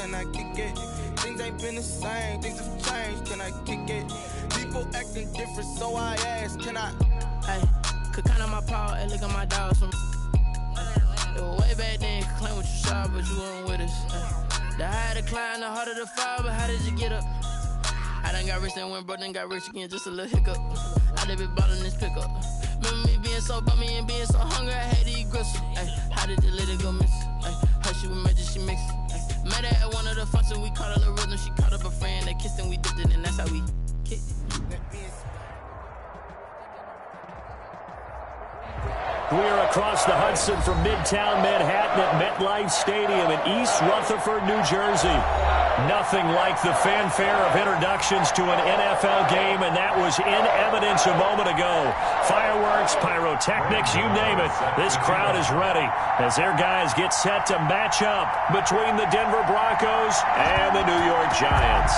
can I kick it? Things ain't been the same, things have changed, can I kick it? People acting different, so I ask, can I? Hey, could count on my power, hey, look at my dogs from. It was way back then, could claim what you saw, but you weren't with us. The higher the climb, the harder the fall, but how did you get up? I done got rich, then went broke, then got rich again, just a little hiccup. I done been bottling this pickup. Remember me being so bummy and being so hungry, I had to eat gristle. Ay, how did the little go miss? Ay, her she was magic, she mixed. Ay, met her at one of the functions, we caught a little rhythm. She caught up a friend, they kissed and we dipped it, and that's how we kicked it. We're across the Hudson from Midtown Manhattan at MetLife Stadium in East Rutherford, New Jersey. Nothing like the fanfare of introductions to an NFL game, and that was in evidence a moment ago. Fireworks, pyrotechnics, you name it. This crowd is ready as their guys get set to match up between the Denver Broncos and the New York Giants.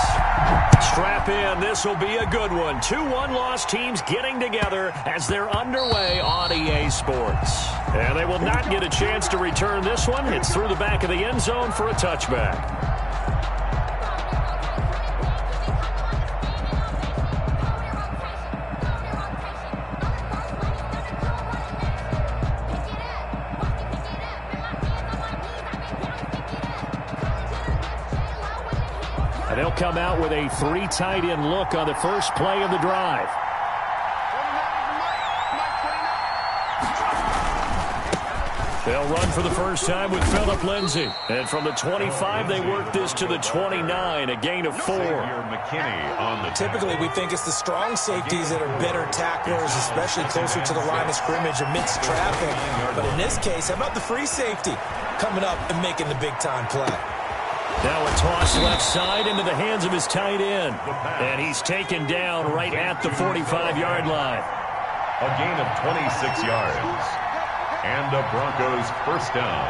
Strap in, this will be a good one. 2 one-loss teams getting together as they're underway on EA Sports. And they will not get a chance to return this one. It's through the back of the end zone for a touchback. And they'll come out with a 3 tight end look on the first play of the drive. They'll run for the first time with Phillip Lindsay. And from the 25, they work this to the 29, a gain of 4. Typically, we think it's the strong safeties that are better tacklers, especially closer to the line of scrimmage amidst traffic. But in this case, how about the free safety coming up and making the big-time play? Now a toss left side into the hands of his tight end. And he's taken down right at the 45-yard line. A gain of 26 yards. And the Broncos first down.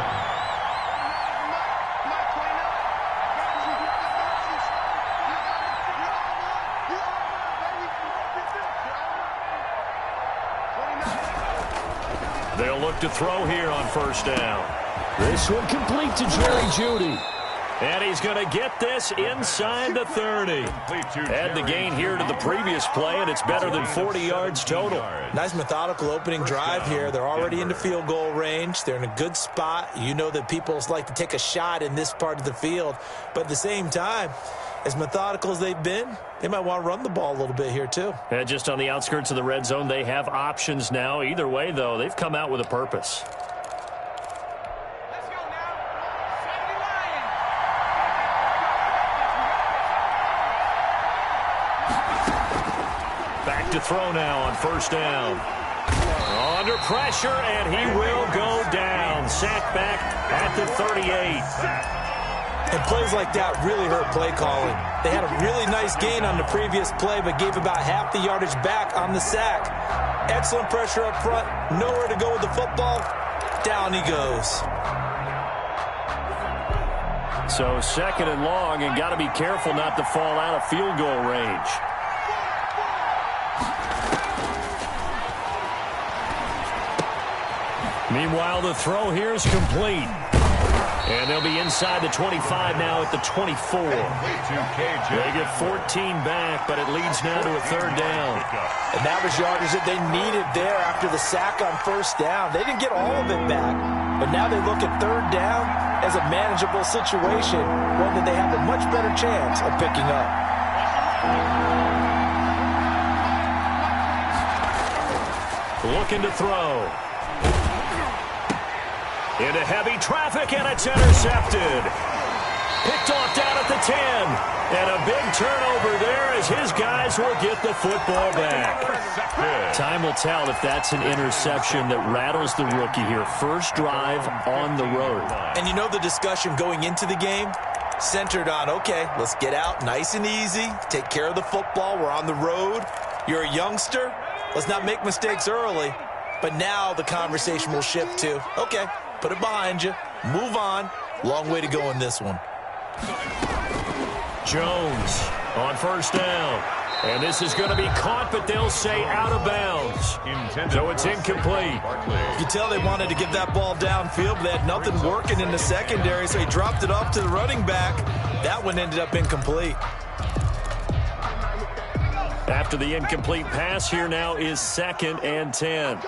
They'll look to throw here on first down. This one complete to Jerry Jeudy. And he's going to get this inside the 30. Add the gain here to the previous play, and it's better than 40 yards total. Nice methodical opening drive here. They're already into field goal range. They're in a good spot. You know that people like to take a shot in this part of the field. But at the same time, as methodical as they've been, they might want to run the ball a little bit here too. And just on the outskirts of the red zone, they have options now. Either way, though, they've come out with a purpose. To throw now on first down. Under pressure, and he will go down. Sacked back at the 38. And plays like that really hurt play calling. They had a really nice gain on the previous play, but gave about half the yardage back on the sack. Excellent pressure up front. Nowhere to go with the football. Down he goes. So second and long, and got to be careful not to fall out of field goal range. Meanwhile, the throw here is complete. And they'll be inside the 25 now at the 24. They get 14 back, but it leads now to a third down. And that was yardage that they needed there after the sack on first down. They didn't get all of it back, but now they look at third down as a manageable situation, one that they have a much better chance of picking up. Looking to throw. Into heavy traffic, and it's intercepted. Picked off down at the 10. And a big turnover there as his guys will get the football back. Time will tell if that's an interception that rattles the rookie here. First drive on the road. And you know the discussion going into the game? Centered on, okay, let's get out nice and easy. Take care of the football. We're on the road. You're a youngster. Let's not make mistakes early. But now the conversation will shift to, okay, put it behind you. Move on. Long way to go in this one. Jones on first down. And this is going to be caught, but they'll say out of bounds. So it's incomplete. You can tell they wanted to get that ball downfield, but they had nothing working in the secondary, so he dropped it off to the running back. That one ended up incomplete. After the incomplete pass, here now is 2nd and 10.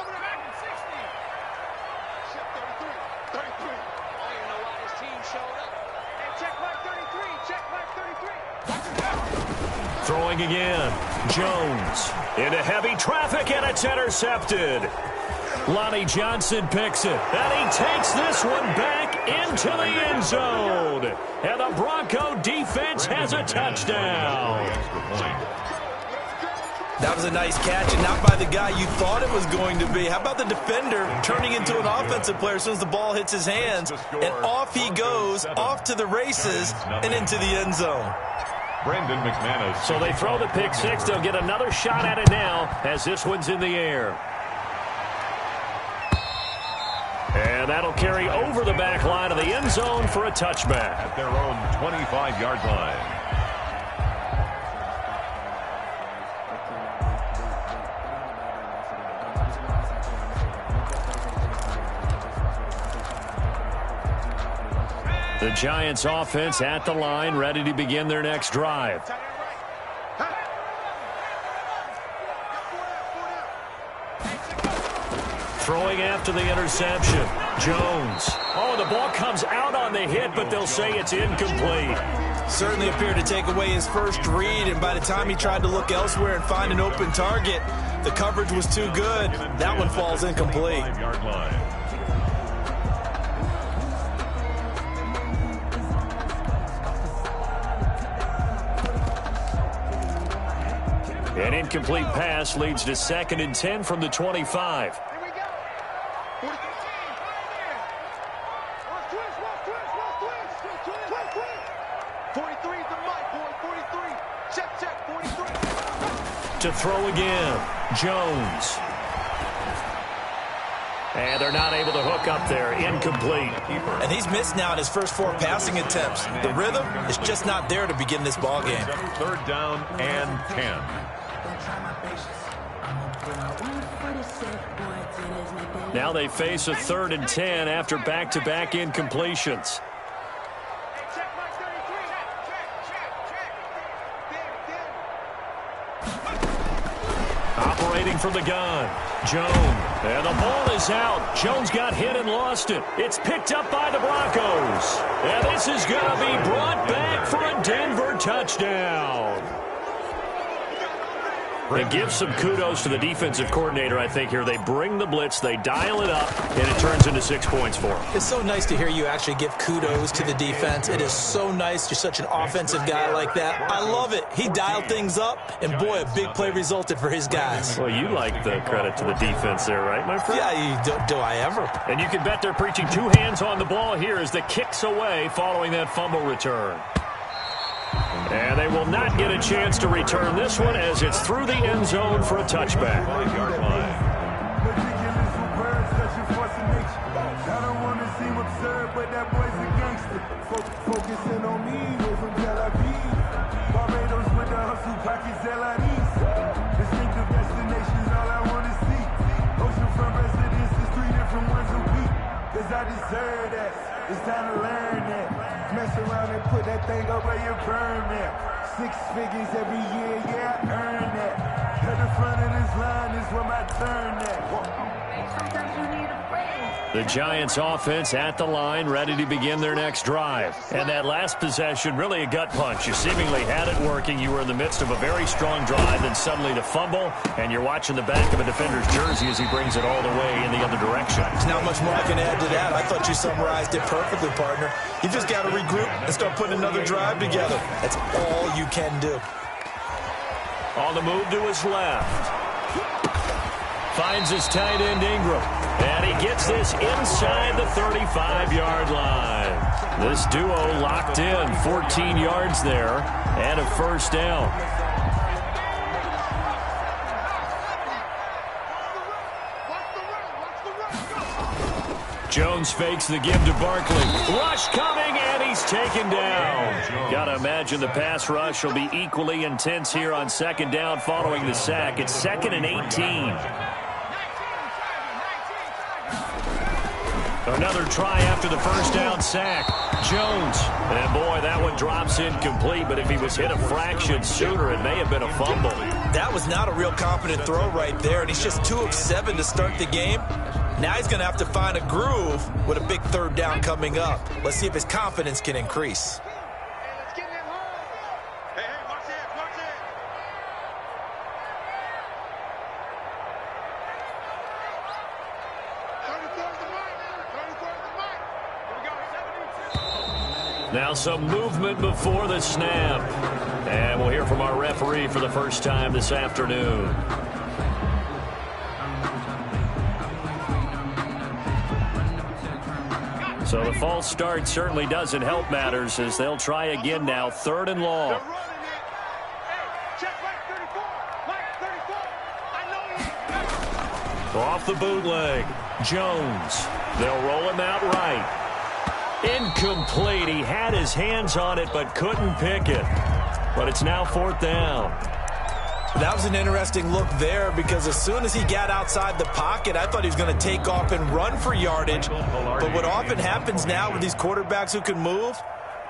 Throwing again. Jones into heavy traffic, and it's intercepted. Lonnie Johnson picks it, and he takes this one back into the end zone. And the Bronco defense has a touchdown. That was a nice catch, and not by the guy you thought it was going to be. How about the defender turning into an offensive player as soon as the ball hits his hands, and off he goes, off to the races, and into the end zone. Brandon McManus. So they throw the pick six. They'll get another shot at it now as this one's in the air. And that'll carry over the back line of the end zone for a touchback. At their own 25-yard line. The Giants offense at the line, ready to begin their next drive. Throwing after the interception. Jones. Oh, the ball comes out on the hit, but they'll say it's incomplete. Certainly appeared to take away his first read, and by the time he tried to look elsewhere and find an open target, the coverage was too good. That one falls incomplete. An incomplete pass leads to 2nd and 10 from the 25. Here we go. 43 is the mic, boy. 43. Check, 43. To throw again. Jones. And they're not able to hook up there. Incomplete. And he's missed now in his first 4 passing attempts. The rhythm is just not there to begin this ball game. 3rd down and 10. Now they face a 3rd and 10 after back-to-back incompletions. Operating from the gun. Jones. And the ball is out. Jones got hit and lost it. It's picked up by the Broncos. And this is going to be brought back for a Denver touchdown. They give some kudos to the defensive coordinator, I think, here. They bring the blitz, they dial it up, and it turns into 6 points for them. It's so nice to hear you actually give kudos to the defense. It is so nice. You're such an offensive guy like that. I love it. He dialed things up, and boy, a big play resulted for his guys. Well, you like the credit to the defense there, right, my friend? Yeah, do I ever? And you can bet they're preaching 2 hands on the ball here as the kick's away following that fumble return. And they will not get a chance to return this one as it's through the end zone for a touchback. 5-yard line. I don't want to seem absurd, but that boy's a gangster. Focusing on me, way from Tel Aviv. Barbados with the hustle, pockets LIDs. Distinctive destinations, all I want to see. Oceanfront residences, 3 different ones a week. Cause I deserve that. It's time to learn that. Mess around and put that thing up where you burn that. 6 figures every year, yeah, I earn that. At the front of this line is where my turn at. Sometimes you need a friend. The Giants offense at the line, ready to begin their next drive. And that last possession, really a gut punch. You seemingly had it working. You were in the midst of a very strong drive, then suddenly the fumble, and you're watching the back of a defender's jersey as he brings it all the way in the other direction. There's not much more I can add to that. I thought you summarized it perfectly, partner. You just got to regroup and start putting another drive together. That's all you can do. On the move to his left. Finds his tight end Ingram. And he gets this inside the 35-yard line. This duo locked in, 14 yards there, and a first down. Jones fakes the give to Barkley. Rush coming, and he's taken down. Got to imagine the pass rush will be equally intense here on second down following the sack. It's 2nd and 18. Another try after the first down sack. Jones. And, boy, that one drops incomplete, but if he was hit a fraction sooner, it may have been a fumble. That was not a real confident throw right there, and he's just 2 of 7 to start the game. Now he's going to have to find a groove with a big third down coming up. Let's see if his confidence can increase. Now some movement before the snap. And we'll hear from our referee for the first time this afternoon. So the false start certainly doesn't help matters as they'll try again now, 3rd and long. Off the bootleg. Jones. They'll roll him out right. Incomplete. He had his hands on it but couldn't pick it. But it's now 4th down. That was an interesting look there because as soon as he got outside the pocket, I thought he was going to take off and run for yardage. But what often happens now with these quarterbacks who can move,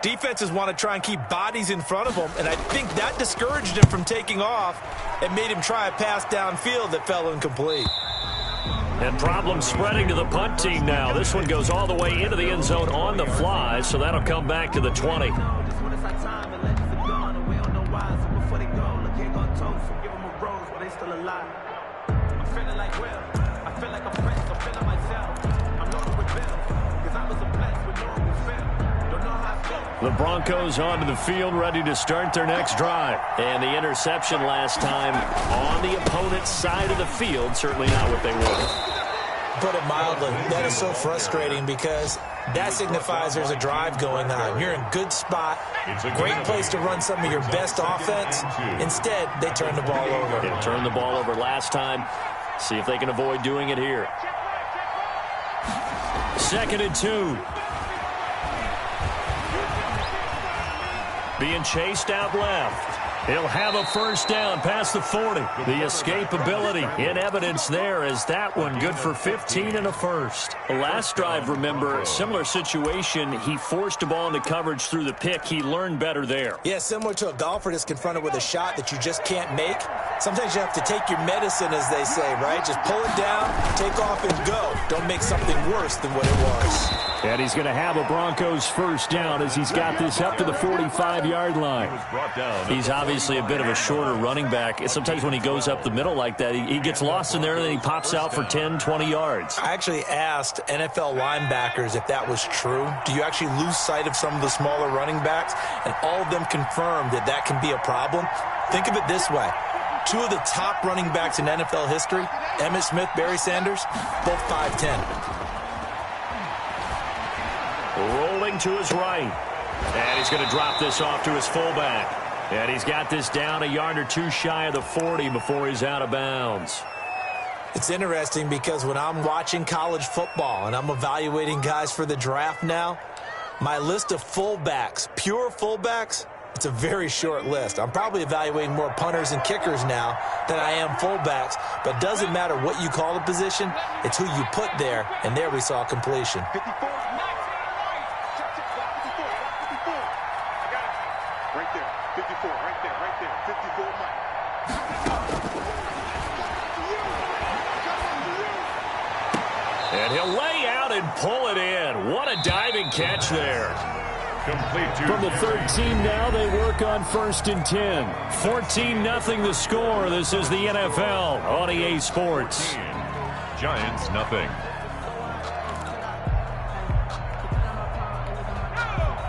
defenses want to try and keep bodies in front of them, and I think that discouraged him from taking off and made him try a pass downfield that fell incomplete. And problems spreading to the punt team now. This one goes all the way into the end zone on the fly, so that'll come back to the 20. The Broncos onto the field, ready to start their next drive. And the interception last time on the opponent's side of the field, certainly not what they wanted. Put it mildly, that is so frustrating because that signifies there's a drive going on. You're in a good spot, great place to run some of your best offense. Instead, they turn the ball over. They turned the ball over last time. See if they can avoid doing it here. 2nd and 2. Being chased out left. He'll have a first down past the 40. The escapability in evidence there as that one good for 15 and a first. The last drive, remember, similar situation. He forced a ball into coverage through the pick. He learned better there. Yeah, similar to a golfer that's confronted with a shot that you just can't make. Sometimes you have to take your medicine, as they say, right? Just pull it down, take off, and go. Don't make something worse than what it was. And he's going to have a Broncos first down as he's got this up to the 45-yard line. He's obviously a bit of a shorter running back. Sometimes when he goes up the middle like that, he gets lost in there and then he pops out for 10, 20 yards. I actually asked NFL linebackers if that was true. Do you actually lose sight of some of the smaller running backs? And all of them confirmed that that can be a problem. Think of it this way. 2 of the top running backs in NFL history, Emmitt Smith, Barry Sanders, both 5'10". Rolling to his right. And he's going to drop this off to his fullback. And he's got this down a yard or two shy of the 40 before he's out of bounds. It's interesting because when I'm watching college football and I'm evaluating guys for the draft now, my list of fullbacks, pure fullbacks, it's a very short list. I'm probably evaluating more punters and kickers now than I am fullbacks, but it doesn't matter what you call the position, it's who you put there, and there we saw completion. 54. Right there, 54, right there, 54, Mike. And he'll lay out and pull it in. What a diving catch there. From the 13 now, they work on 1st and 10. 14-0 the score. This is the NFL on EA Sports. Giants nothing.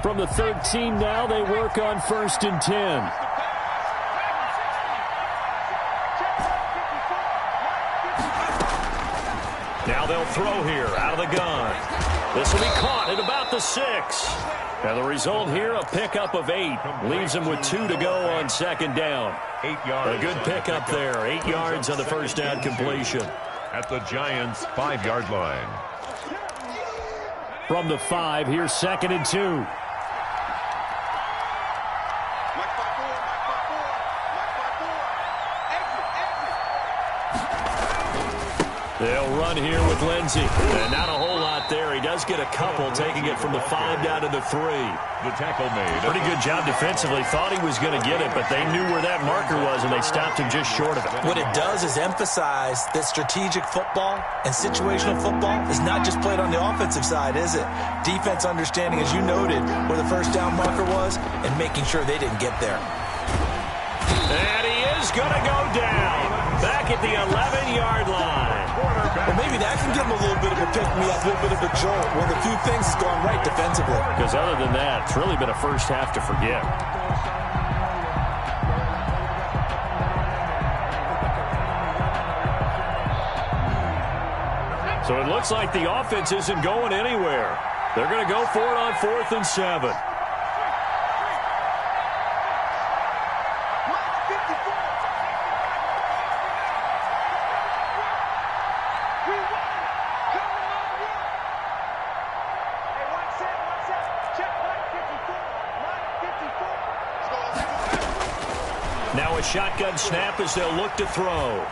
From the 13 now, they work on 1st and 10. Now they'll throw here out of the gun. This will be caught at about the 6. And the result here, a pickup of 8. Leaves them with 2 to go on 2nd down. 8 yards. A good pickup there. 8 yards on the first down completion. At the Giants' 5-yard line. From the 5, here's 2nd and 2. They'll run here with Lindsey. And not a whole lot there. He does get a couple, taking it from the 5 down to the 3. The tackle made. Pretty good job defensively. Thought he was going to get it, but they knew where that marker was, and they stopped him just short of it. What it does is emphasize that strategic football and situational football is not just played on the offensive side, is it? Defense understanding, as you noted, where the first down marker was and making sure they didn't get there. And he is going to go down back at the 11-yard line. Well, maybe that can give him a little bit of a pick-me-up, a little bit of a jolt. One of the few things that's gone right defensively. Because other than that, it's really been a first half to forget. So it looks like the offense isn't going anywhere. They're going to go for it on 4th and 7. Now a shotgun snap as they'll look to throw.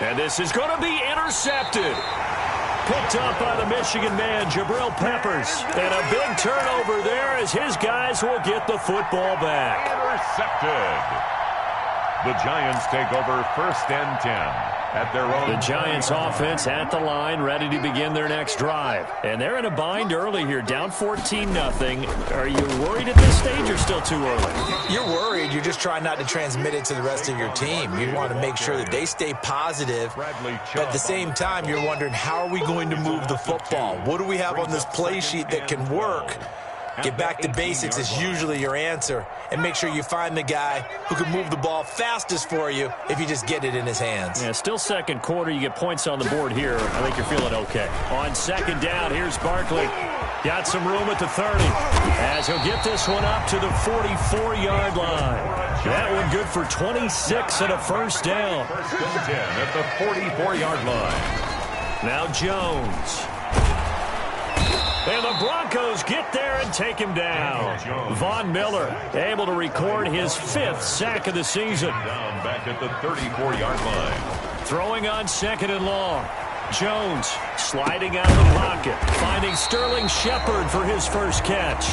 And this is going to be intercepted. Picked up by the Michigan man, Jabril Peppers. And a big turnover there as his guys will get the football back. Intercepted. The Giants take over 1st and 10. At their own. The Giants offense at the line, ready to begin their next drive. And they're in a bind early here, down 14-0. Are you worried at this stage or still too early? You're worried. You're just trying not to transmit it to the rest of your team. You want to make sure that they stay positive. But at the same time, you're wondering, how are we going to move the football? What do we have on this play sheet that can work? Get back to basics is usually your answer. And make sure you find the guy who can move the ball fastest for you if you just get it in his hands. Yeah, still second quarter. You get points on the board here. I think you're feeling okay. On 2nd down, here's Barkley. Got some room at the 30. As he'll get this one up to the 44-yard line. That one good for 26 and a first down. 1st and 10 at the 44-yard line. Now Jones. And the Broncos get there and take him down. Von Miller able to record his 5th sack of the season. Down back at the 34-yard line. Throwing on 2nd and long. Jones sliding out of the pocket. Finding Sterling Shepard for his first catch.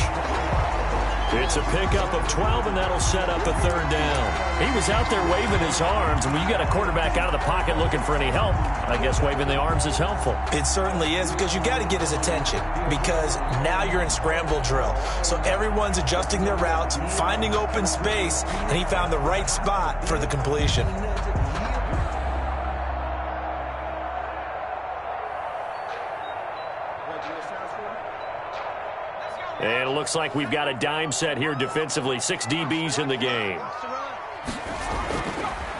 It's a pickup of 12, and that'll set up a 3rd down. He was out there waving his arms, and when you got a quarterback out of the pocket looking for any help, I guess waving the arms is helpful. It certainly is, because you got to get his attention, because now you're in scramble drill. So everyone's adjusting their routes, finding open space, and he found the right spot for the completion. And it looks like we've got a dime set here defensively. 6 DBs in the game.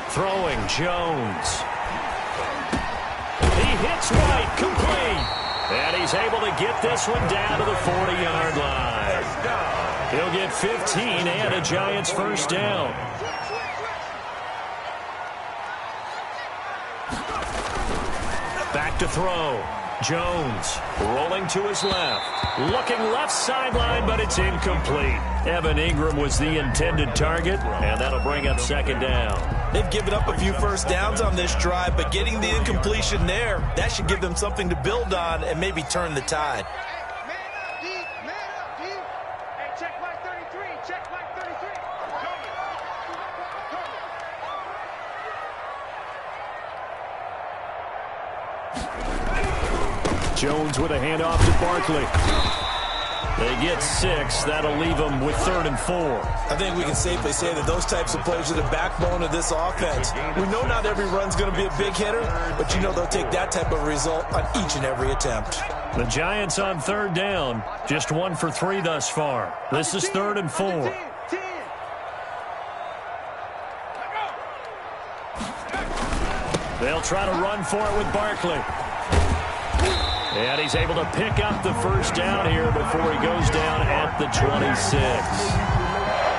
Throwing, Jones. He hits White, complete. And he's able to get this one down to the 40-yard line. He'll get 15 and a Giants first down. Back to throw. Jones rolling to his left. Looking left sideline, but it's incomplete. Evan Ingram was the intended target, and that'll bring up 2nd down. They've given up a few first downs on this drive, but getting the incompletion there, that should give them something to build on and maybe turn the tide. Jones with a handoff to Barkley. They get 6. That'll leave them with 3rd and 4. I think we can safely say that those types of plays are the backbone of this offense. We know not every run's going to be a big hitter, but you know they'll take that type of result on each and every attempt. The Giants on 3rd down. Just 1 for 3 thus far. This is 3rd and 4. They'll try to run for it with Barkley. And he's able to pick up the first down here before he goes down at the 26.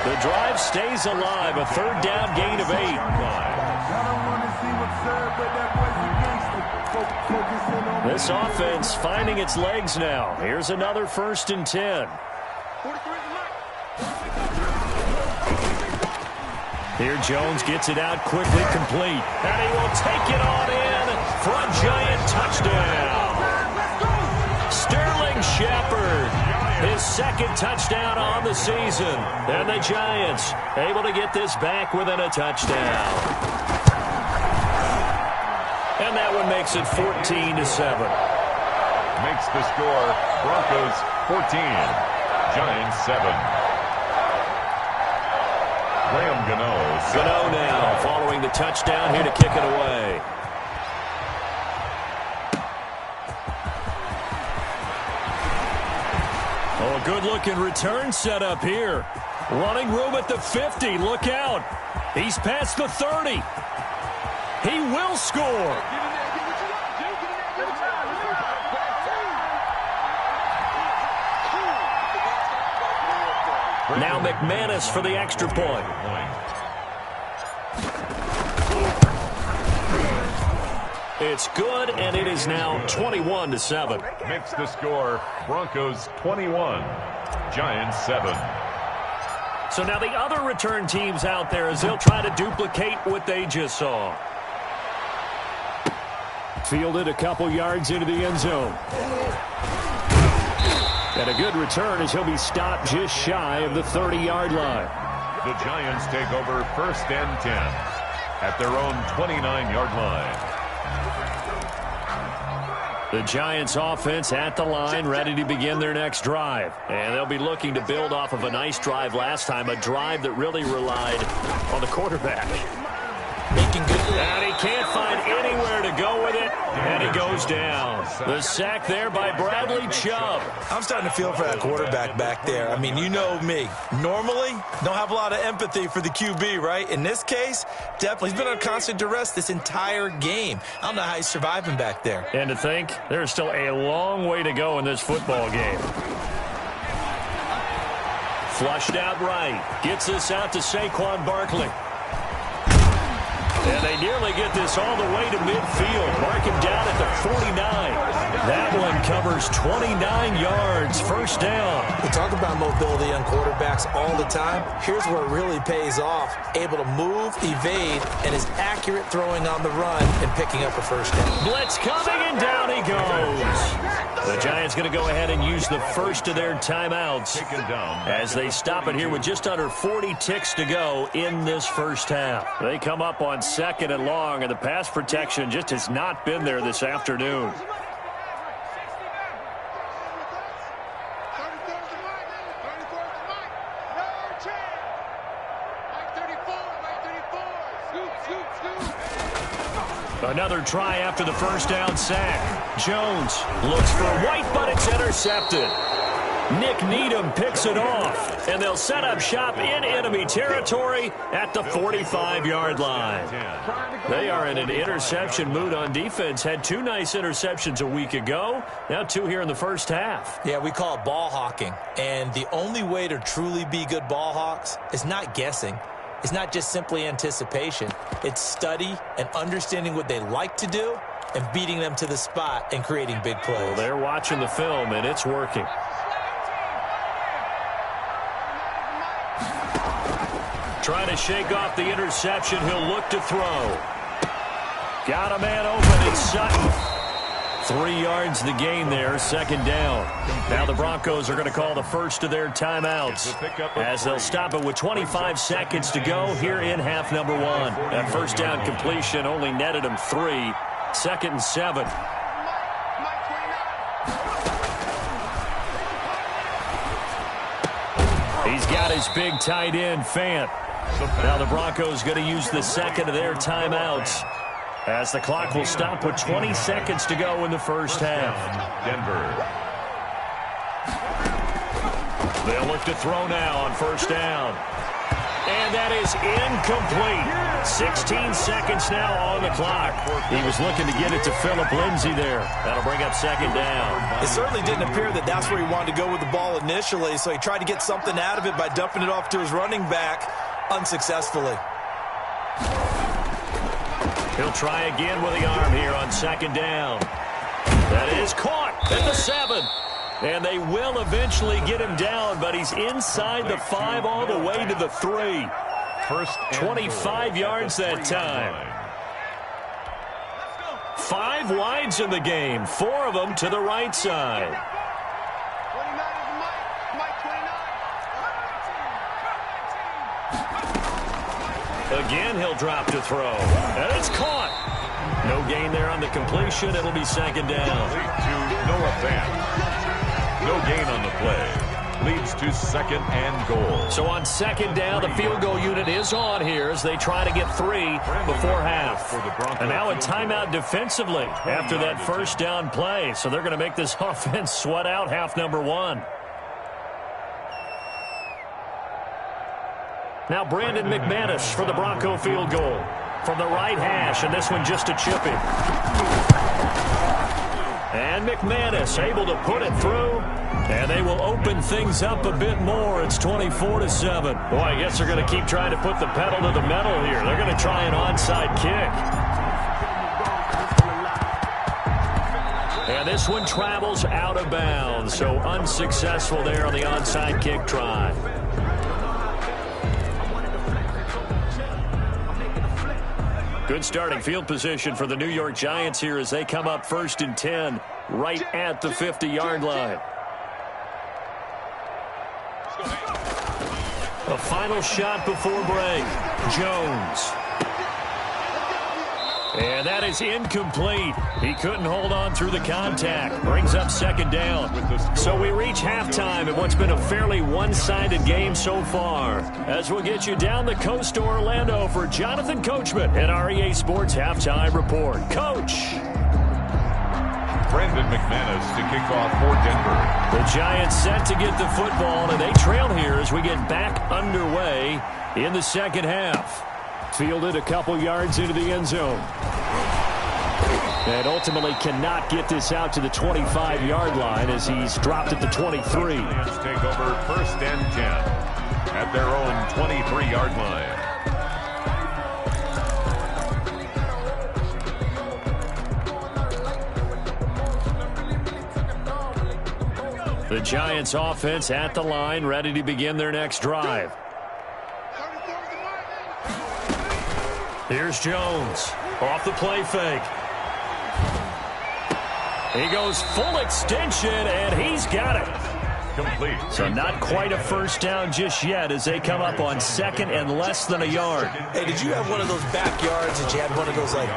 The drive stays alive. A 3rd down gain of 8. This offense finding its legs now. Here's another 1st and 10. Here Jones gets it out quickly, complete. And he will take it on in front, Giant touchdown. Sterling Shepard, his second touchdown on the season. And the Giants able to get this back within a touchdown. And that one makes it 14-7. Makes the score Broncos 14, Giants 7. Graham Gano now following the touchdown here to kick it away. Oh, good-looking return set up here. Running room at the 50. Look out. He's past the 30. He will score. Now McManus for the extra point. It's good, and it is now 21-7. Makes the score Broncos 21, Giants 7. So now the other return teams out there as they'll try to duplicate what they just saw. Fielded a couple yards into the end zone. And a good return as he'll be stopped just shy of the 30-yard line. The Giants take over 1st and 10 at their own 29-yard line. The Giants offense at the line, ready to begin their next drive. And they'll be looking to build off of a nice drive last time, a drive that really relied on the quarterback. Making good. And he can't find anywhere to go with it, and he goes down. The sack there by Bradley Chubb. I'm starting to feel for that quarterback back there. I mean, you know me. Normally, don't have a lot of empathy for the QB, right? In this case, definitely. He's been on constant duress this entire game. I don't know how he's surviving back there. And to think, there's still a long way to go in this football game. Flushed out right. Gets this out to Saquon Barkley. And they nearly get this all the way to midfield. Mark him down at the 49. That one covers 29 yards. First down. We talk about mobility on quarterbacks all the time. Here's where it really pays off. Able to move, evade, and is accurate throwing on the run and picking up a first down. Blitz coming, and down he goes. The Giants going to go ahead and use the first of their timeouts as they stop it here with just under 40 ticks to go in this first half. They come up on 2nd and long, and the pass protection just has not been there this afternoon. Another try after the first down sack. Jones looks for White, but it's intercepted. Nick Needham picks it off, and they'll set up shop in enemy territory at the 45-yard line. They are in an interception mood on defense. Had 2 nice interceptions a week ago. Now 2 here in the first half. Yeah, we call it ball hawking. And the only way to truly be good ball hawks is not guessing. It's not just simply anticipation. It's study and understanding what they like to do and beating them to the spot and creating big plays. Well, they're watching the film, and it's working. Trying to shake off the interception. He'll look to throw. Got a man open. It's Sutton. 3 yards the gain there. 2nd down. Now the Broncos are going to call the first of their timeouts as they'll stop it with 25 seconds to go here in half number 1. That first down completion only netted him 3. 2nd and 7. He's got his big tight end, Fant. Now the Broncos going to use the second of their timeouts as the clock will stop with 20 seconds to go in the first half. Denver. They'll look to throw now on first down. And that is incomplete. 16 seconds now on the clock. He was looking to get it to Phillip Lindsay there. That'll bring up 2nd down. It certainly didn't appear that that's where he wanted to go with the ball initially, so he tried to get something out of it by dumping it off to his running back unsuccessfully. He'll try again with the arm here on 2nd down. That is caught at the 7. And they will eventually get him down, but he's inside the 5 all the way to the 3. First 25 yards that time. 5 wides in the game, 4 of them to the right side. 29 is Mike 29. Again, he'll drop to throw. And it's caught. No gain there on the completion. It'll be second down. To Noah Fant. No gain on the play. Leads to second and goal. So on second down, the field goal unit is on here as they try to get 3 before half. And now a timeout defensively after that first down play. So they're going to make this offense sweat out half number 1. Now Brandon McManus for the Bronco field goal from the right hash, and this one just a chippy. And McManus able to put it through, and they will open things up a bit more. It's 24-7. Boy, I guess they're going to keep trying to put the pedal to the metal here. They're going to try an onside kick. And this one travels out of bounds, so unsuccessful there on the onside kick try. Good starting field position for the New York Giants here as they come up 1st and 10 right at the 50-yard line. A final shot before break. Jones. And that is incomplete. He couldn't hold on through the contact. Brings up second down. So we reach halftime in what's been a fairly one-sided game so far. As we'll get you down the coast to Orlando for Jonathan Coachman at our EA Sports Halftime Report. Coach. Brandon McManus to kick off for Denver. The Giants set to get the football, and they trail here as we get back underway in the second half. Fielded a couple yards into the end zone. And ultimately cannot get this out to the 25-yard line as he's dropped at the 23. Giants take over 1st and 10 at their own 23-yard line. The Giants offense at the line, ready to begin their next drive. Here's Jones off the play fake. He goes full extension, and he's got it. Complete. So not quite a first down just yet as they come up on 2nd and less than a yard. Hey, did you have one of those backyards that you had one of those, like,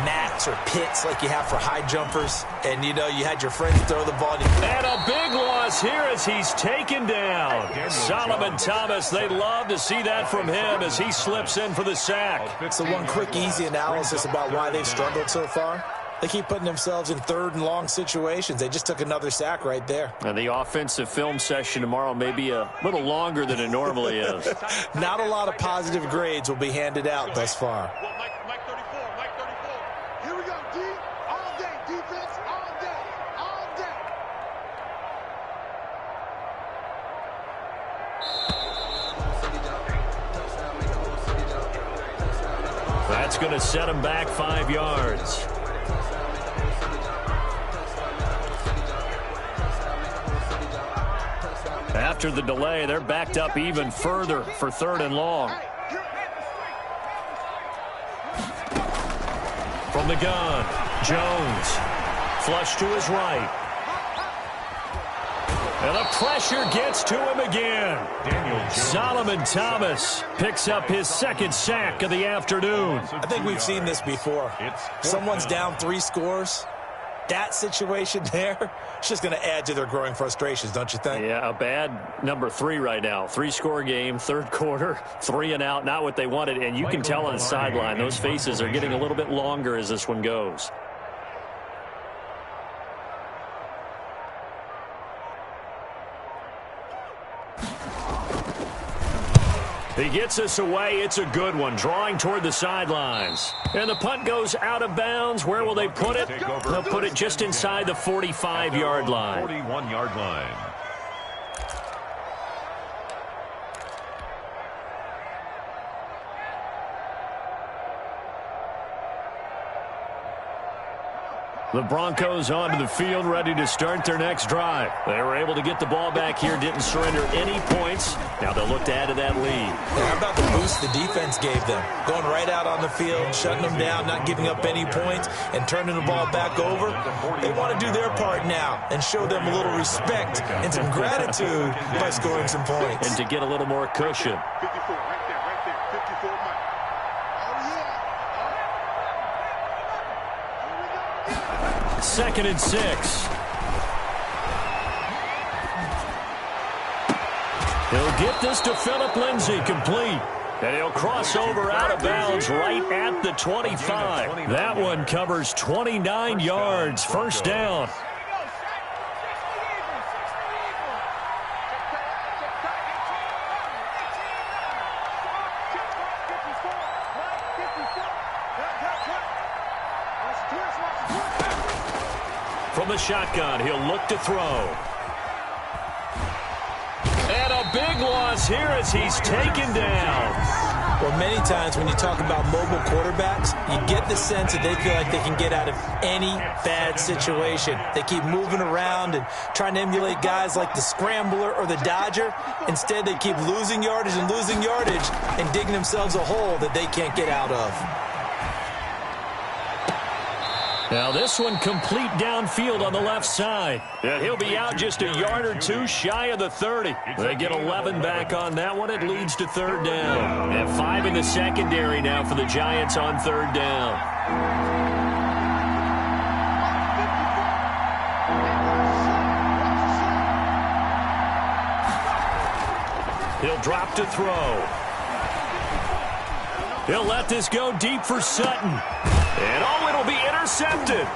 mats or pits like you have for high jumpers? And, you know, you had your friends throw the ball. And a big loss here as he's taken down. Solomon Thomas, they love to see that from him as he slips in for the sack. So one quick, easy analysis about why they've struggled so far. They keep putting themselves in 3rd and long situations. They just took another sack right there. And the offensive film session tomorrow may be a little longer than it normally is. Not a lot of positive grades will be handed out thus far. Mike 34. Here we go, D. All day. Defense, all day. All day. That's going to set him back 5 yards. After the delay, they're backed up even further for 3rd and long. From the gun, Jones. Flush to his right. And the pressure gets to him again. Solomon Thomas picks up his 2nd sack of the afternoon. I think we've seen this before. Someone's down 3 scores. That situation there, it's just going to add to their growing frustrations, don't you think? Yeah, a bad number 3 right now. 3-score game, 3rd quarter, 3 and out, not what they wanted. And you can tell on the sideline, those faces are getting a little bit longer as this one goes. He gets us away. It's a good one. Drawing toward the sidelines. And the punt goes out of bounds. Where will they put it? They'll put it just inside the 45-yard line. 41-yard line. The Broncos onto the field, ready to start their next drive. They were able to get the ball back here, didn't surrender any points. Now they'll look to add to that lead. How about the boost the defense gave them? Going right out on the field, shutting them down, not giving up any points, and turning the ball back over. They want to do their part now and show them a little respect and some gratitude by scoring some points. And to get a little more cushion. 54, right there, 54 Mike. Second and 6. He'll get this to Phillip Lindsay, complete. And he'll cross over out of bounds right at the 25. That one covers 29 yards. First down. From the shotgun, he'll look to throw. And a big loss here as he's taken down. Well, many times when you talk about mobile quarterbacks, you get the sense that they feel like they can get out of any bad situation. They keep moving around and trying to emulate guys like the scrambler or the dodger. Instead, they keep losing yardage and digging themselves a hole that they can't get out of. Now this one complete downfield on the left side. And he'll be out just a yard or two shy of the 30. They get 11 back on that one. It leads to third down. And 5 in the secondary now for the Giants on third down. He'll drop to throw. He'll let this go deep for Sutton. And it'll be intercepted.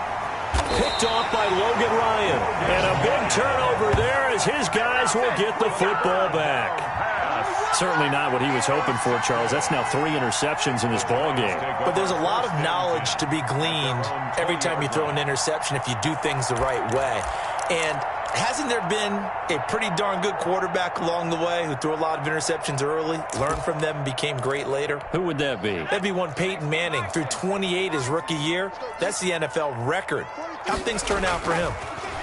Picked off by Logan Ryan. And a big turnover there as his guys will get the football back. Certainly not what he was hoping for, Charles. That's now 3 interceptions in this ball game. But there's a lot of knowledge to be gleaned every time you throw an interception if you do things the right way. And hasn't there been a pretty darn good quarterback along the way who threw a lot of interceptions early, learned from them, and became great later? Who would that be? That'd be one Peyton Manning. Threw 28 his rookie year. That's the NFL record. How'd things turn out for him?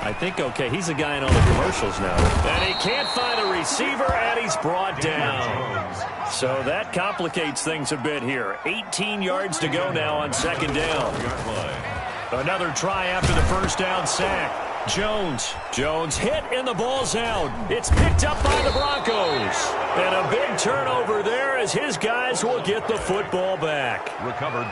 I think okay. He's a guy in all the commercials now. And he can't find a receiver, and he's brought down. So that complicates things a bit here. 18 yards to go now on second down. Another try after the first down sack. Jones hit and the ball's out. It's picked up by the Broncos. And a big turnover there as his guys will get the football back.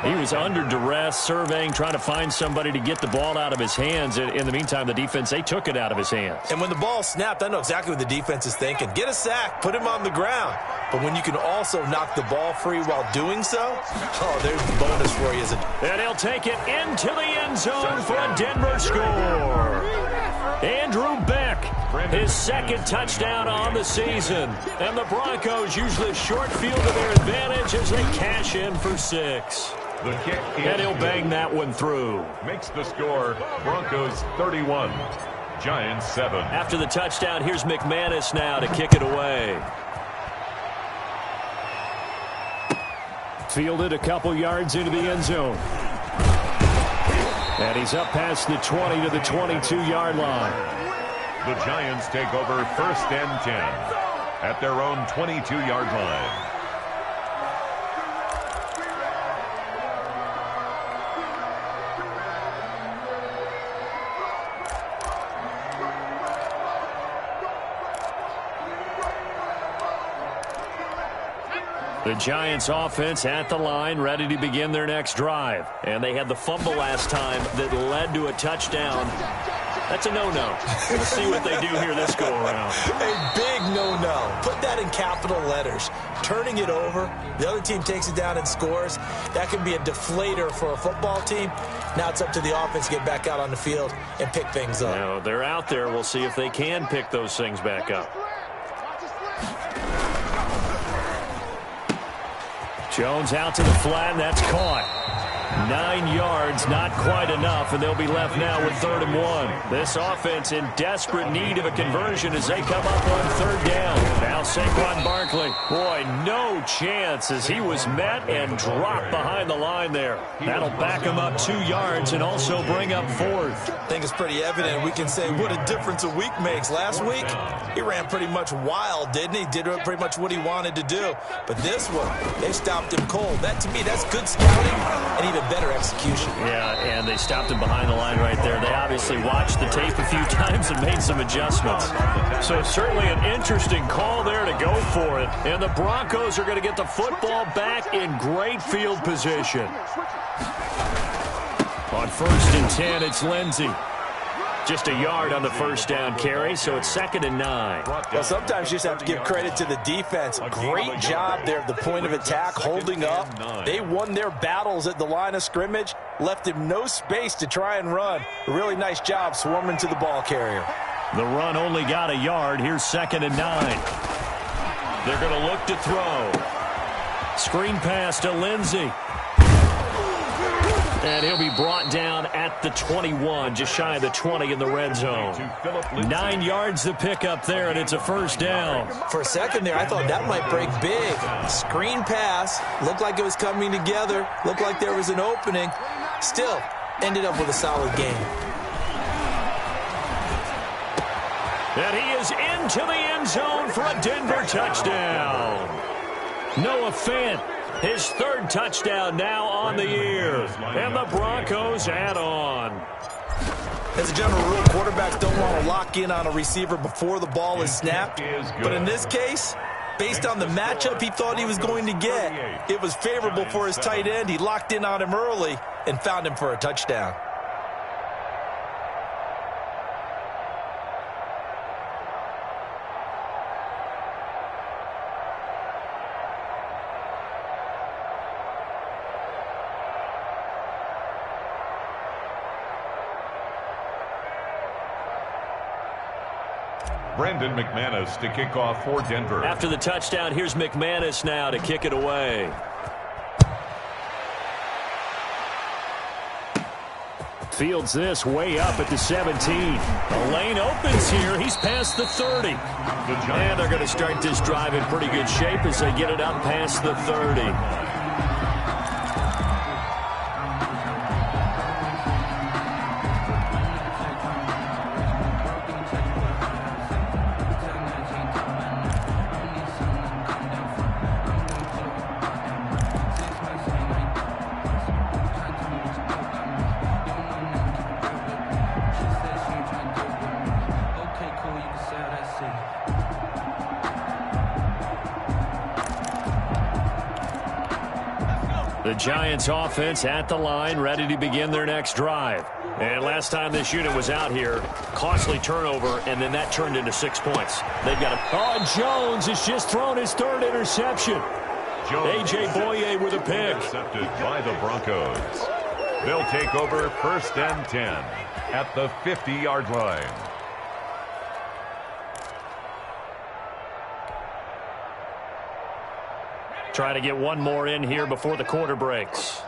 He was under duress, surveying, trying to find somebody to get the ball out of his hands. In the meantime, the defense, they took it out of his hands. And when the ball snapped, I know exactly what the defense is thinking. Get a sack, put him on the ground. But when you can also knock the ball free while doing so, oh, there's the bonus for you. And he'll take it into the end zone for a Denver score. Andrew Beck, his second touchdown on the season. And the Broncos use the short field to their advantage as they cash in for 6. The kick and he'll bang that one through. Makes the score Broncos 31, Giants 7. After the touchdown, here's McManus now to kick it away. Fielded a couple yards into the end zone. And he's up past the 20 to the 22-yard line. The Giants take over 1st and 10 at their own 22-yard line. The Giants offense at the line, ready to begin their next drive. And they had the fumble last time that led to a touchdown. That's a no-no. We'll see what they do here this go-around. A big no-no. Put that in capital letters. Turning it over, the other team takes it down and scores. That can be a deflator for a football team. Now it's up to the offense to get back out on the field and pick things up. Now, they're out there. We'll see if they can pick those things back up. Jones out to the flat, and that's caught. 9 yards, not quite enough, and they'll be left now with 3rd and 1. This offense in desperate need of a conversion as they come up on 3rd down. Now Saquon Barkley. Boy, no chance as he was met and dropped behind the line there. That'll back him up 2 yards and also bring up 4th. I think it's pretty evident. We can say what a difference a week makes. Last week, he ran pretty much wild, didn't he? Did pretty much what he wanted to do. But this one, they stopped him cold. That, to me, that's good scouting and even better execution. Yeah, and they stopped him behind the line right there. They obviously watched the tape a few times and made some adjustments. So certainly an interesting call there to go for it. And the Broncos are going to get the football back in great field position. On 1st and 10, it's Lindsey. Just a yard on the 1st down carry, so it's 2nd and 9. Well, sometimes you just have to give credit to the defense. Great job there at the point of attack, holding up. They won their battles at the line of scrimmage, left him no space to try and run. A really nice job swarming to the ball carrier. The run only got a yard. Here's 2nd and 9. They're going to look to throw. Screen pass to Lindsey. And he'll be brought down at the 21, just shy of the 20 in the red zone. 9 yards to pick up there, and it's a 1st down. For a second there, I thought that might break big. Screen pass, looked like it was coming together, looked like there was an opening. Still, ended up with a solid game. And he is into the end zone for a Denver touchdown. Noah Fant. His 3rd touchdown now on the year. And the Broncos add on. As a general rule, quarterbacks don't want to lock in on a receiver before the ball is snapped. But in this case, based on the matchup he thought he was going to get, it was favorable for his tight end. He locked in on him early and found him for a touchdown. Brendan McManus to kick off for Denver. After the touchdown, here's McManus now to kick it away. Fields this way up at the 17. The lane opens here. He's past the 30. And they're going to start this drive in pretty good shape as they get it up past the 30. The Giants offense at the line, ready to begin their next drive. And last time this unit was out here, costly turnover, and then that turned into 6 points. They've got a... Oh, Jones has just thrown his 3rd interception. A.J. Boye with a pick. Intercepted by the Broncos. They'll take over 1st and 10 at the 50-yard line. Try to get one more in here before the quarter breaks.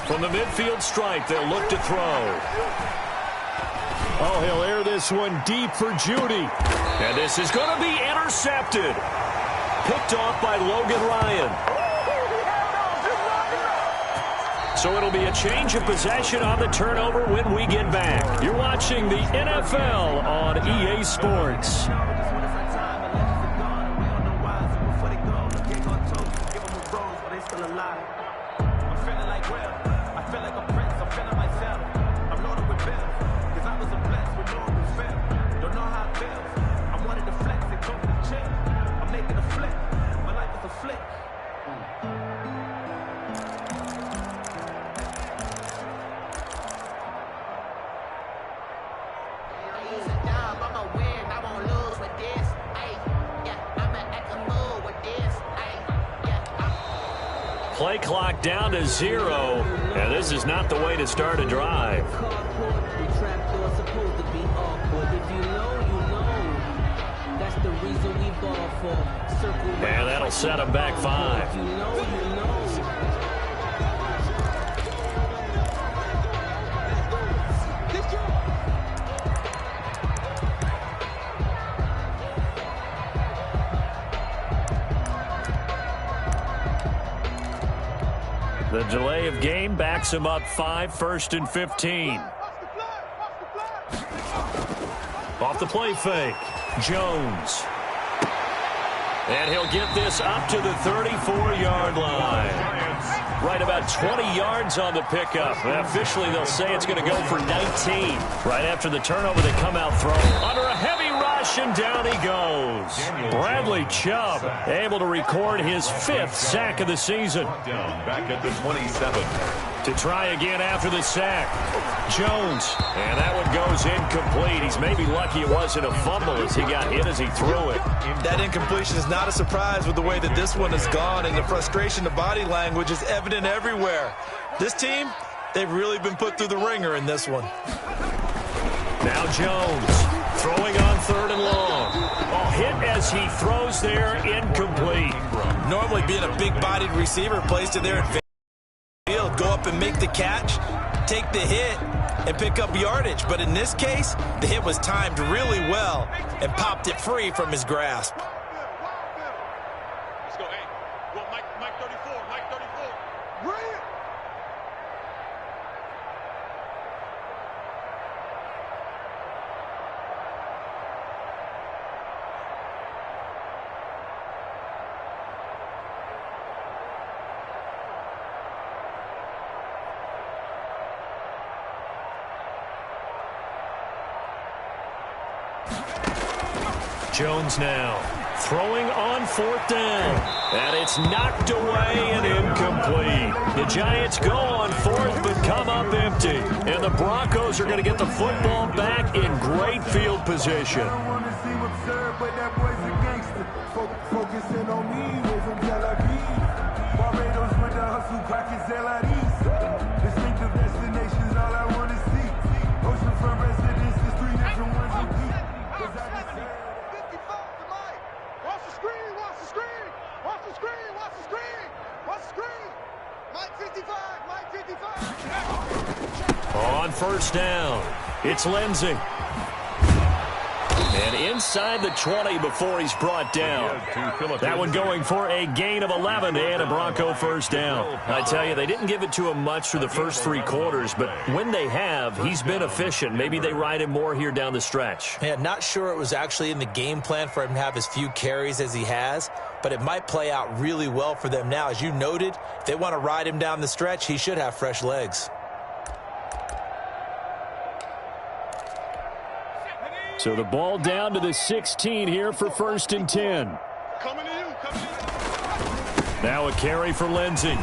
From the midfield stripe, they'll look to throw. Oh, he'll air this one deep for Judy. And this is going to be intercepted. Picked off by Logan Ryan. So it'll be a change of possession on the turnover when we get back. You're watching the NFL on EA Sports. play clock down to 0, and this is not the way to start a drive. And that'll set him back 5. The delay of game backs him up 5, 1st and 15. Off the play fake, Jones. And he'll get this up to the 34-yard line. Right about 20 yards on the pickup. Officially, they'll say it's going to go for 19. Right after the turnover, they come out throwing. Under a heavy rush, and down he goes. Bradley Chubb able to record his 5th sack of the season. Back at the 27. To try again after the sack. Jones. And that one goes incomplete. He's maybe lucky it wasn't a fumble as he got hit as he threw it. That incompletion is not a surprise with the way that this one has gone, and the frustration of body language is evident everywhere. This team, they've really been put through the ringer in this one. Now Jones throwing on 3rd and long. Oh, hit as he throws there, incomplete. Normally being a big-bodied receiver plays to their advantage. Go up and make the catch, take the hit, and pick up yardage. But in this case, the hit was timed really well and popped it free from his grasp. Let's go, hey. Well, Mike 34, Mike 34. Bring it. Jones now throwing on 4th down. And it's knocked away and incomplete. The Giants go on 4th but come up empty. And the Broncos are going to get the football back in great field position. I don't want to seem absurd, but that boy's a gangster. Focusing on me, we're from Tel Aviv. Barbados with the hustle, pockets LIDs. Distinctive destinations, all I want to see. Oceanfront residences, 3 different ones a week. 'Cause I just said, Watch the screen, watch the screen, watch the screen, watch the screen, watch the screen. Mike 55, Mike 55. On 1st down, it's Lindsey. And inside the 20 before he's brought down. That one going for a gain of 11 and a Bronco 1st down. I tell you, they didn't give it to him much through the first 3 quarters, but when they have, he's been efficient. Maybe they ride him more here down the stretch. Yeah, not sure it was actually in the game plan for him to have as few carries as he has, but it might play out really well for them now. As you noted, if they want to ride him down the stretch, he should have fresh legs. So the ball down to the 16 here for 1st and 10. Coming to you, coming to you. Now a carry for Lindsey.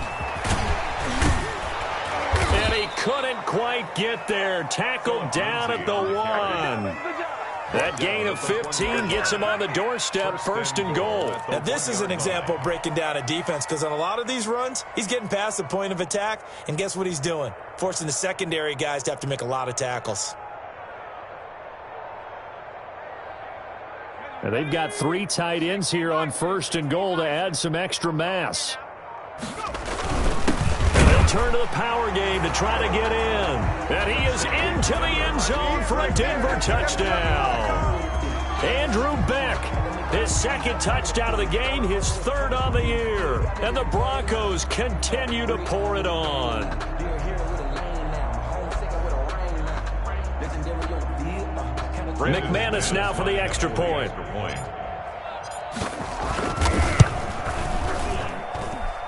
And he couldn't quite get there. Tackled down at the 1. That gain of 15 gets him on the doorstep, 1st and goal. Now this is an example of breaking down a defense, because on a lot of these runs, he's getting past the point of attack, and guess what he's doing? Forcing the secondary guys to have to make a lot of tackles. And they've got 3 tight ends here on 1st and goal to add some extra mass. And they'll turn to the power game to try to get in. And he is into the end zone for a Denver touchdown. Andrew Beck, his 2nd touchdown of the game, his 3rd on the year. And the Broncos continue to pour it on. McManus now for the extra point.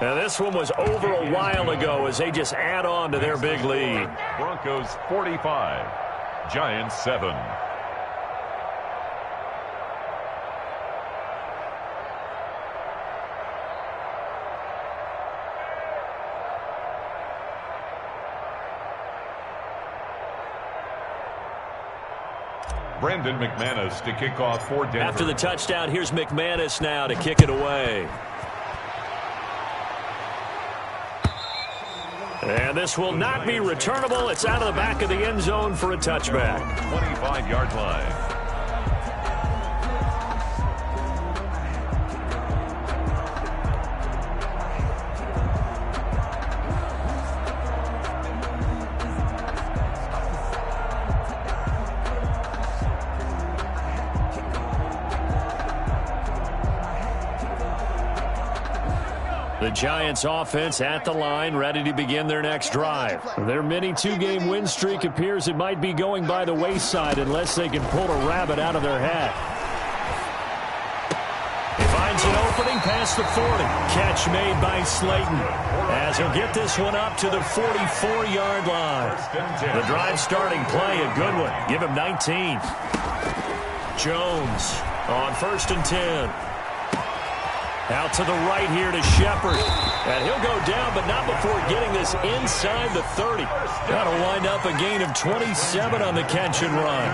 Now this one was over a while ago as they just add on to their big lead. Broncos 45, Giants 7. Brandon McManus to kick off for Denver. After the touchdown, here's McManus now to kick it away. And this will not be returnable. It's out of the back of the end zone for a touchback. 25-yard line. The Giants offense at the line, ready to begin their next drive. Their mini two-game win streak appears it might be going by the wayside unless they can pull a rabbit out of their hat. He finds an opening past the 40. Catch made by Slayton as he'll get this one up to the 44-yard line. The drive starting play, a good one. Give him 19. Jones on 1st and 10. Out to the right here to Shepard. And he'll go down, but not before getting this inside the 30. That'll wind up a gain of 27 on the catch and run.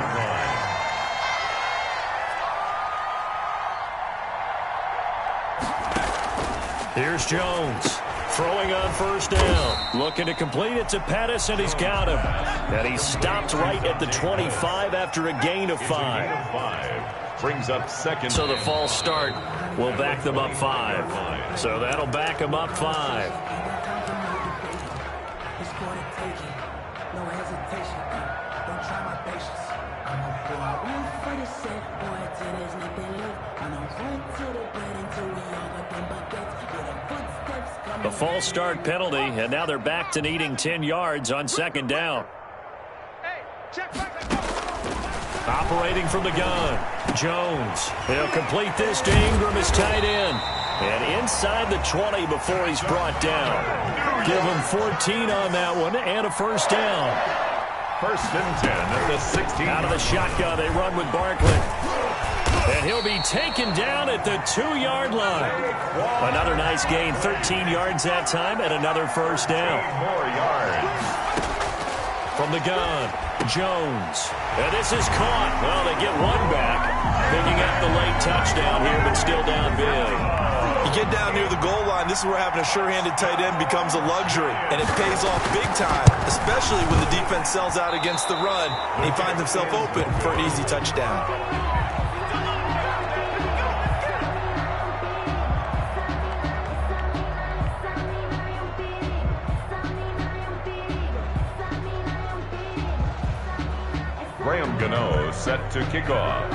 Here's Jones. Throwing on 1st down. Looking to complete it to Pettis, and he's got him. And he stopped right at the 25 after a gain of 5. Brings up 2nd. So the false start will back them up 5. So that'll back them up 5. The false start penalty, and now they're back to needing 10 yards on 2nd down. Operating from the gun, Jones. He'll complete this to Ingram as tight end. And inside the 20 before he's brought down. Give him 14 on that one and a 1st down. 1st and 10 at the 16. Out of the shotgun, they run with Barkley. And he'll be taken down at the 2-yard line. Another nice gain, 13 yards that time, and another 1st down. 4 yards. From the gun, Jones. And this is caught. Well, they get one back. Picking up the late touchdown here, but still down big. You get down near the goal line, this is where having a sure-handed tight end becomes a luxury, and it pays off big time, especially when the defense sells out against the run, and he finds himself open for an easy touchdown. Graham Gano set to kick off.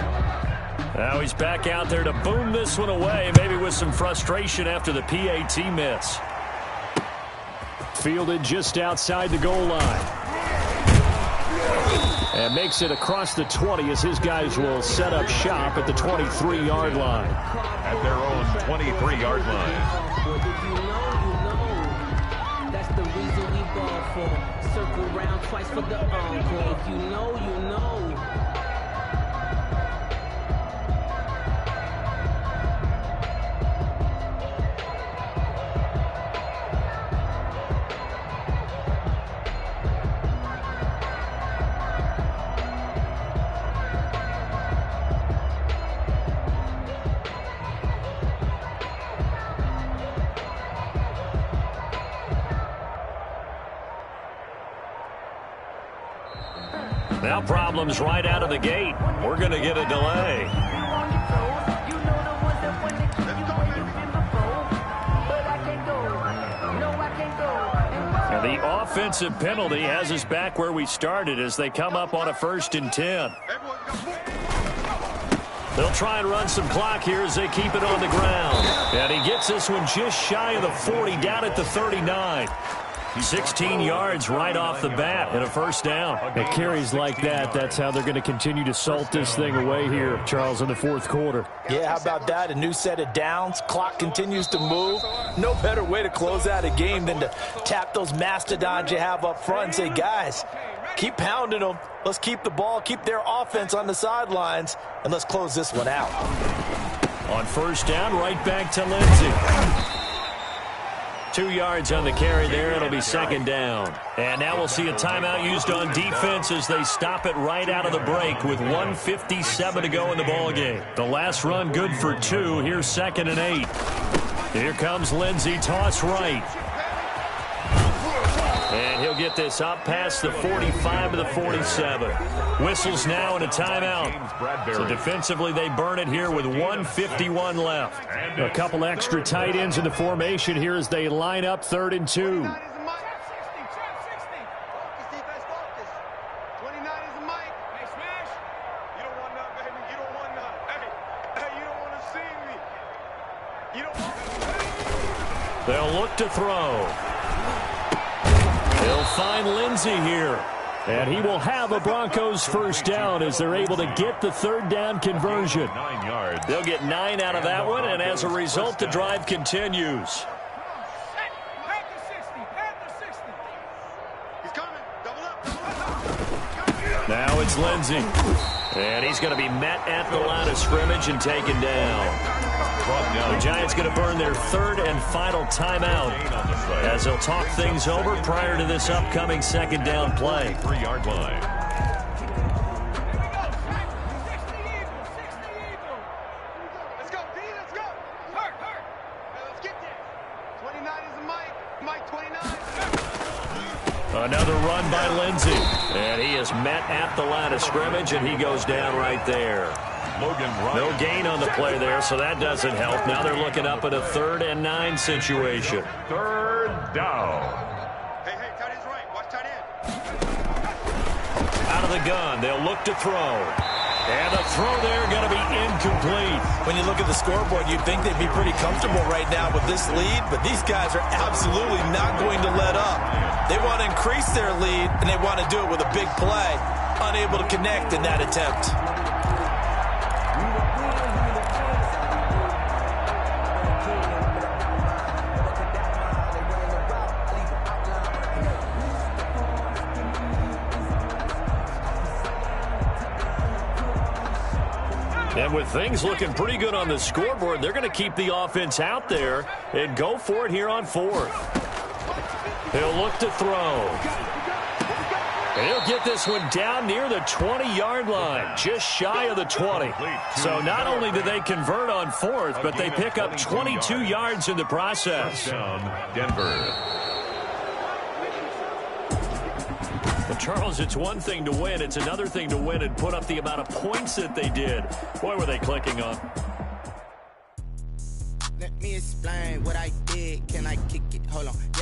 Now he's back out there to boom this one away, maybe with some frustration after the PAT miss. Fielded just outside the goal line. And makes it across the 20 as his guys will set up shop at the 23-yard line. At their own 23-yard line. That's the reason we ball for. Circle round twice for the encore. If you know, you know. Now problems right out of the gate. We're going to get a delay. And the offensive penalty has us back where we started as they come up on a 1st and 10. They'll try and run some clock here as they keep it on the ground. And he gets this one just shy of the 40, down at the 39. 16 yards right off the bat and a 1st down. At carries like that, that's how they're going to continue to salt this thing away here, Charles, in the 4th quarter. Yeah, how about that? A new set of downs. Clock continues to move. No better way to close out a game than to tap those mastodons you have up front and say, guys, keep pounding them. Let's keep the ball, keep their offense on the sidelines, and let's close this one out. On 1st down, right back to Lindsey. 2 yards on the carry there. It'll be 2nd down. And now we'll see a timeout used on defense as they stop it right out of the break with 1:57 to go in the ballgame. The last run good for 2. Here's 2nd and 8. Here comes Lindsey. Toss right. And he'll get this up past the 45 to the 47. Whistles now and a timeout. So defensively, they burn it here with 1:51 left. A couple extra tight ends in the formation here as they line up 3rd and 2. They'll look to throw. They'll find Lindsey here. And he will have a Broncos first down as they're able to get the 3rd down conversion. 9 yards. They'll get 9 out of that one, and as a result, the drive continues. Now it's Lindsey. And he's going to be met at the line of scrimmage and taken down. The Giants going to burn their 3rd and final timeout as they'll talk things over prior to this upcoming 2nd down play. 3-yard line. Let's go, D, let's go. Hurt. Let's get there. 29 is the Mike 29. Another run by Lindsey. And he is met at the line of scrimmage, and he goes down right there. No gain on the play there, so that doesn't help. Now they're looking up at a 3rd and 9 situation. 3rd down. Hey, tight end's right. Watch tight end. Out of the gun, they'll look to throw. And the throw there going to be incomplete. When you look at the scoreboard, you'd think they'd be pretty comfortable right now with this lead, but these guys are absolutely not going to let up. They want to increase their lead, and they want to do it with a big play. Unable to connect in that attempt. And with things looking pretty good on the scoreboard, they're going to keep the offense out there and go for it here on 4th. He'll look to throw. And he'll get this one down near the 20-yard line, just shy of the 20. So not only do they convert on 4th, but they pick up 22 yards in the process. Down, Denver. Well, Charles, it's one thing to win. It's another thing to win and put up the amount of points that they did. Boy, were they clicking on. Let me explain what I did. Can I kick it? Hold on.